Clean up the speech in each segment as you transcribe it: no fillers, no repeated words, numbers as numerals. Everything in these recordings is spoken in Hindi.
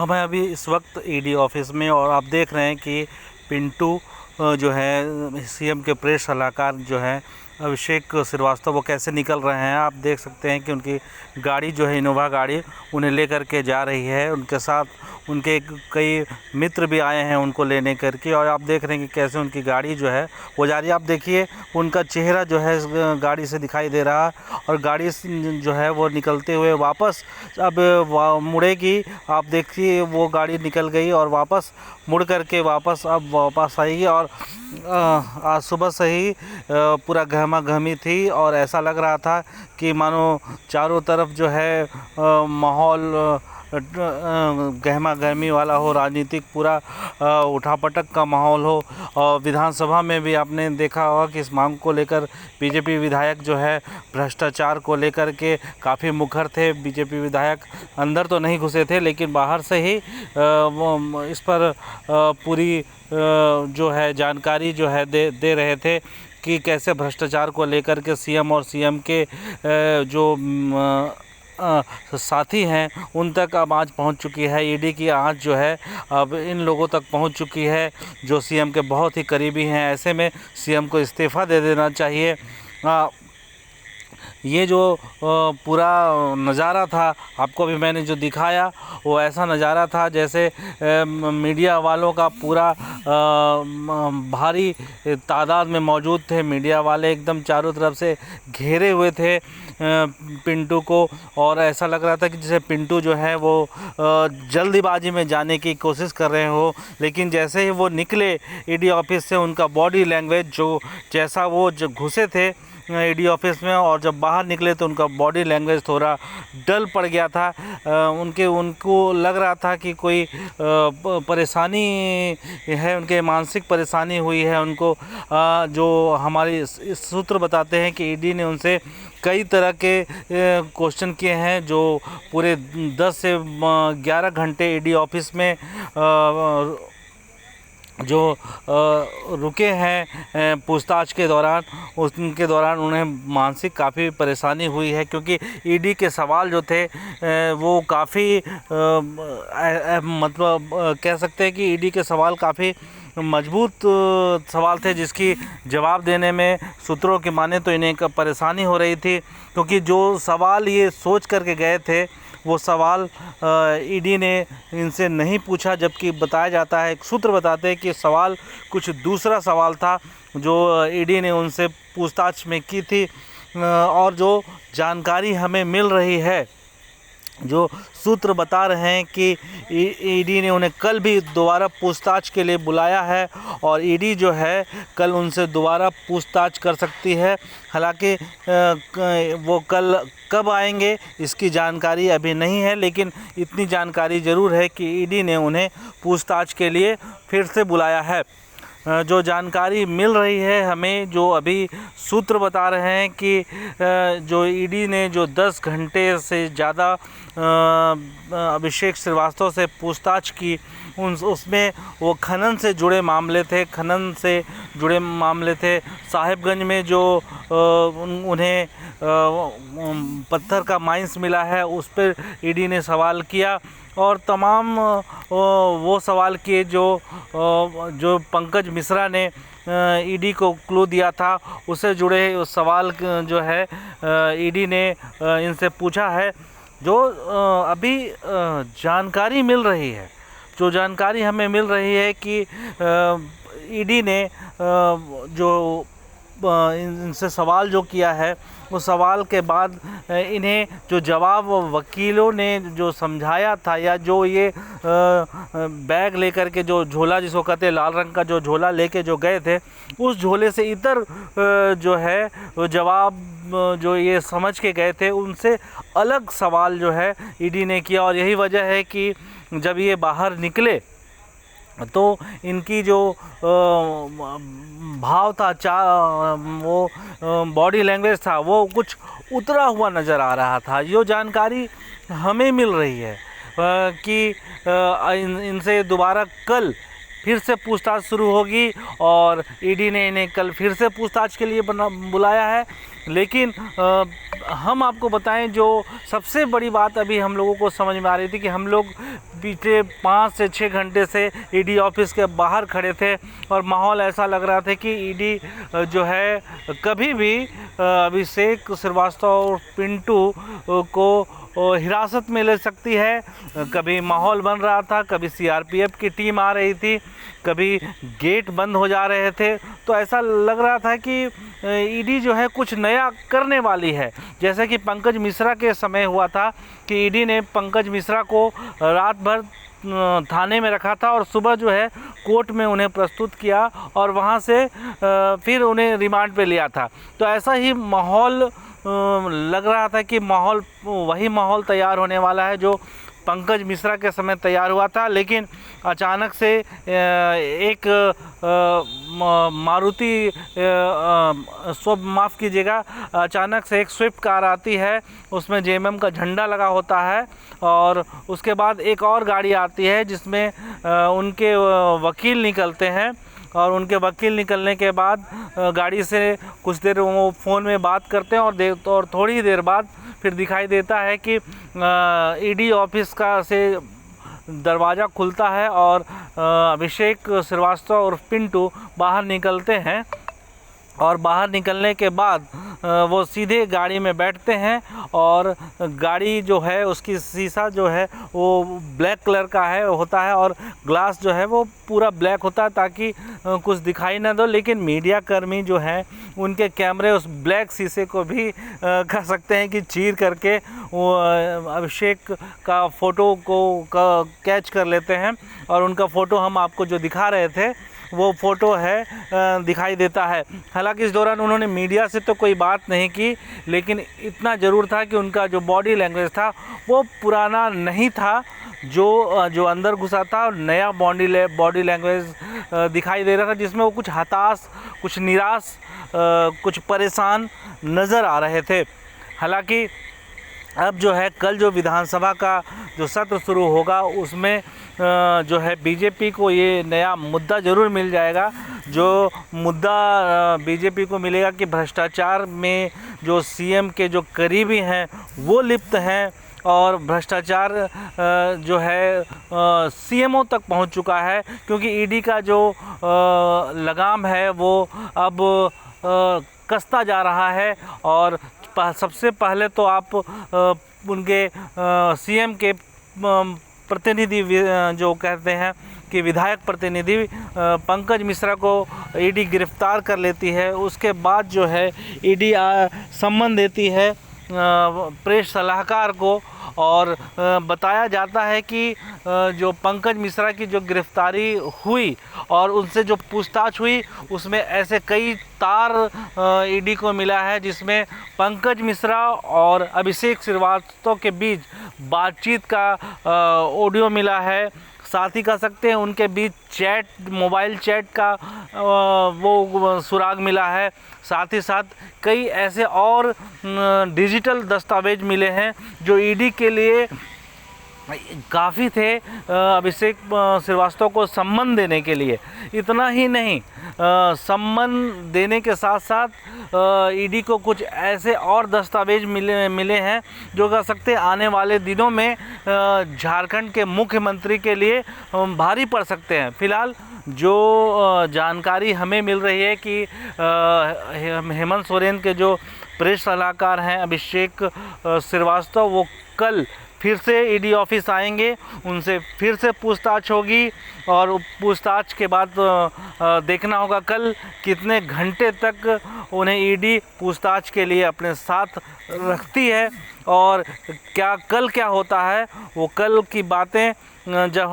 हम हैं अभी इस वक्त ईडी ऑफिस में और आप देख रहे हैं कि पिंटू जो है सीएम के प्रेस सलाहकार जो हैं अभिषेक श्रीवास्तव वो कैसे निकल रहे हैं। आप देख सकते हैं कि उनकी गाड़ी जो है इनोवा गाड़ी उन्हें लेकर के जा रही है। उनके साथ उनके कई मित्र भी आए हैं उनको लेने करके, और आप देख रहे हैं कि कैसे उनकी गाड़ी जो है वो जा रही है। आप देखिए उनका चेहरा जो है इस गाड़ी से दिखाई दे रहा है और गाड़ी जो है वो निकलते हुए वापस अब मुड़ेगी। आप देखिए वो गाड़ी निकल गई और वापस मुड़ करके वापस आएगी। और आज सुबह से ही पूरा गहमा गहमी थी और ऐसा लग रहा था कि मानो चारों तरफ जो है माहौल गहमा गहमी वाला हो, राजनीतिक पूरा उठापटक का माहौल हो। और विधानसभा में भी आपने देखा होगा कि इस मांग को लेकर बीजेपी विधायक जो है भ्रष्टाचार को लेकर के काफ़ी मुखर थे। बीजेपी विधायक अंदर तो नहीं घुसे थे लेकिन बाहर से ही इस पर पूरी जो है जानकारी जो है दे रहे थे कि कैसे भ्रष्टाचार को लेकर के सीएम और सीएम के जो साथी हैं उन तक अब आँच पहुंच चुकी है। ईडी की आँच जो है अब इन लोगों तक पहुंच चुकी है जो सीएम के बहुत ही करीबी हैं। ऐसे में सीएम को इस्तीफ़ा दे देना चाहिए। ये जो पूरा नज़ारा था आपको भी मैंने जो दिखाया वो ऐसा नज़ारा था जैसे मीडिया वालों का पूरा भारी तादाद में मौजूद थे। मीडिया वाले एकदम चारों तरफ से घेरे हुए थे पिंटू को, और ऐसा लग रहा था कि जैसे पिंटू जो है वो जल्दीबाजी में जाने की कोशिश कर रहे हो। लेकिन जैसे ही वो निकले ईडी ऑफिस से उनका बॉडी लैंग्वेज जो जैसा वो जो घुसे थे ईडी ऑफिस में और जब बाहर निकले तो उनका बॉडी लैंग्वेज थोड़ा डल पड़ गया था। उनको लग रहा था कि कोई परेशानी है, उनके मानसिक परेशानी हुई है उनको। जो हमारे सूत्र बताते हैं कि ईडी ने उनसे कई तरह के क्वेश्चन किए हैं जो पूरे 10 से 11 घंटे ईडी ऑफिस में जो रुके हैं पूछताछ के दौरान, उनके दौरान उन्हें मानसिक काफ़ी परेशानी हुई है क्योंकि ईडी के सवाल जो थे वो काफ़ी मतलब कह सकते हैं कि ईडी के सवाल काफ़ी मजबूत सवाल थे जिसकी जवाब देने में सूत्रों की माने तो इन्हें परेशानी हो रही थी क्योंकि जो सवाल ये सोच करके गए थे वो सवाल ईडी ने इनसे नहीं पूछा, जबकि बताया जाता है, एक सूत्र बताते हैं कि सवाल कुछ दूसरा सवाल था जो ईडी ने उनसे पूछताछ में की थी। और जो जानकारी हमें मिल रही है, जो सूत्र बता रहे हैं कि ईडी ने उन्हें कल भी दोबारा पूछताछ के लिए बुलाया है और ईडी जो है कल उनसे दोबारा पूछताछ कर सकती है। हालांकि वो कल कब आएंगे इसकी जानकारी अभी नहीं है, लेकिन इतनी जानकारी ज़रूर है कि ईडी ने उन्हें पूछताछ के लिए फिर से बुलाया है। जो जानकारी मिल रही है हमें, जो अभी सूत्र बता रहे हैं कि जो ईडी ने जो 10 घंटे से ज़्यादा अभिषेक श्रीवास्तव से पूछताछ की उसमें वो खनन से जुड़े मामले थे। साहिबगंज में जो उन्हें पत्थर का माइंस मिला है उस पर ईडी ने सवाल किया और तमाम वो सवाल किए जो पंकज मिश्रा ने ईडी को क्लू दिया था, उससे जुड़े सवाल जो है ईडी ने इनसे पूछा है। जो अभी जानकारी मिल रही है, जो जानकारी हमें मिल रही है कि ईडी ने जो इनसे सवाल जो किया है उस सवाल के बाद इन्हें जो जवाब वकीलों ने जो समझाया था, या जो ये बैग लेकर के जो झोला जिसको कहते हैं लाल रंग का जो झोला लेके जो गए थे, उस झोले से इतर जो है जवाब जो ये समझ के गए थे उनसे अलग सवाल जो है ईडी ने किया। और यही वजह है कि जब ये बाहर निकले तो इनकी जो भाव था, वो बॉडी लैंग्वेज था, वो कुछ उतरा हुआ नज़र आ रहा था। जो जानकारी हमें मिल रही है कि इनसे दोबारा कल फिर से पूछताछ शुरू होगी और ईडी ने इन्हें कल फिर से पूछताछ के लिए बुलाया है। लेकिन हम आपको बताएं, जो सबसे बड़ी बात अभी हम लोगों को समझ में आ रही थी कि हम लोग बीते 5 से 6 घंटे से ईडी ऑफिस के बाहर खड़े थे और माहौल ऐसा लग रहा था कि ईडी जो है कभी भी अभिषेक श्रीवास्तव और पिंटू को हिरासत में ले सकती है। कभी माहौल बन रहा था, कभी सीआरपीएफ की टीम आ रही थी, कभी गेट बंद हो जा रहे थे। तो ऐसा लग रहा था कि ईडी जो है कुछ नया करने वाली है। जैसे कि पंकज मिश्रा के समय हुआ था कि ईडी ने पंकज मिश्रा को रात भर थाने में रखा था और सुबह जो है कोर्ट में उन्हें प्रस्तुत किया और वहां से फिर उन्हें रिमांड पे लिया था। तो ऐसा ही माहौल लग रहा था कि वही माहौल तैयार होने वाला है जो पंकज मिश्रा के समय तैयार हुआ था। लेकिन अचानक से एक मारुति माफ़ कीजिएगा, अचानक से एक स्विफ्ट कार आती है, उसमें जेएमएम का झंडा लगा होता है और उसके बाद एक और गाड़ी आती है जिसमें उनके वकील निकलते हैं और उनके वकील निकलने के बाद गाड़ी से कुछ देर वो फ़ोन में बात करते हैं और थोड़ी देर बाद फिर दिखाई देता है कि ईडी ऑफिस का से दरवाज़ा खुलता है और अभिषेक श्रीवास्तव और पिंटू बाहर निकलते हैं और बाहर निकलने के बाद वो सीधे गाड़ी में बैठते हैं और गाड़ी जो है उसकी शीशा जो है वो ब्लैक कलर का होता है और ग्लास जो है वो पूरा ब्लैक होता है ताकि कुछ दिखाई ना दो। लेकिन मीडिया कर्मी जो हैं उनके कैमरे उस ब्लैक शीशे को भी कह सकते हैं कि चीर करके वो अभिषेक का फ़ोटो को कैच कर लेते हैं और उनका फ़ोटो हम आपको जो दिखा रहे थे वो फ़ोटो है दिखाई देता है। हालांकि इस दौरान उन्होंने मीडिया से तो कोई बात नहीं की, लेकिन इतना ज़रूर था कि उनका जो बॉडी लैंग्वेज था वो पुराना नहीं था, जो अंदर घुसा था और नया बॉडी लैंग्वेज दिखाई दे रहा था जिसमें वो कुछ हताश, कुछ निराश, कुछ परेशान नज़र आ रहे थे। हालांकि अब जो है कल जो विधानसभा का जो सत्र शुरू होगा उसमें जो है बीजेपी को ये नया मुद्दा ज़रूर मिल जाएगा। जो मुद्दा बीजेपी को मिलेगा कि भ्रष्टाचार में जो सीएम के जो करीबी हैं वो लिप्त हैं और भ्रष्टाचार जो है सीएमओ तक पहुंच चुका है, क्योंकि ईडी का जो लगाम है वो अब कसता जा रहा है। और सबसे पहले तो आप उनके सीएम के प्रतिनिधि जो कहते हैं कि विधायक प्रतिनिधि पंकज मिश्रा को ईडी गिरफ्तार कर लेती है। उसके बाद जो है ईडी सम्मन देती है प्रेस सलाहकार को और बताया जाता है कि जो पंकज मिश्रा की जो गिरफ्तारी हुई और उनसे जो पूछताछ हुई उसमें ऐसे कई तार ईडी को मिला है जिसमें पंकज मिश्रा और अभिषेक श्रीवास्तव के बीच बातचीत का ऑडियो मिला है। साथ ही कह सकते हैं उनके बीच चैट, मोबाइल चैट का वो सुराग मिला है। साथ ही साथ कई ऐसे और डिजिटल दस्तावेज मिले हैं जो ईडी के लिए काफ़ी थे अभिषेक श्रीवास्तव को सम्मन देने के लिए। इतना ही नहीं, सम्मन देने के साथ साथ ईडी को कुछ ऐसे और दस्तावेज मिले हैं जो कह सकते हैं आने वाले दिनों में झारखंड के मुख्यमंत्री के लिए भारी पड़ सकते हैं। फिलहाल जो जानकारी हमें मिल रही है कि हेमंत सोरेन के जो प्रेस सलाहकार हैं अभिषेक श्रीवास्तव, वो कल फिर से ईडी ऑफिस आएंगे, उनसे फिर से पूछताछ होगी और पूछताछ के बाद देखना होगा कल कितने घंटे तक उन्हें ईडी पूछताछ के लिए अपने साथ रखती है और कल क्या होता है वो कल की बातें जब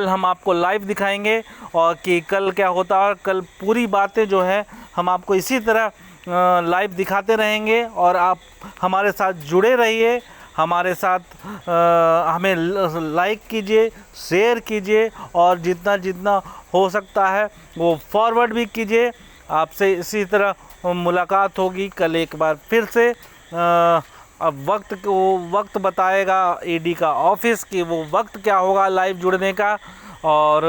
हम आपको लाइव दिखाएंगे और कि कल क्या होता है। कल पूरी बातें जो है हम आपको इसी तरह लाइव दिखाते रहेंगे और आप हमारे साथ जुड़े रहिए, हमारे साथ हमें लाइक कीजिए, शेयर कीजिए और जितना हो सकता है वो फॉरवर्ड भी कीजिए। आपसे इसी तरह मुलाकात होगी कल एक बार फिर से। अब वक्त बताएगा ईडी का ऑफिस कि वो वक्त क्या होगा लाइव जुड़ने का। और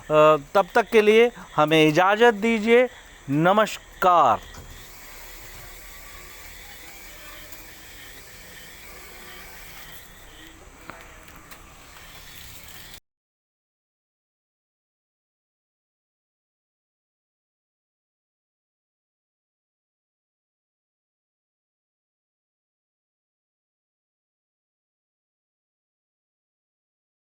तब तक के लिए हमें इजाज़त दीजिए। नमस्कार।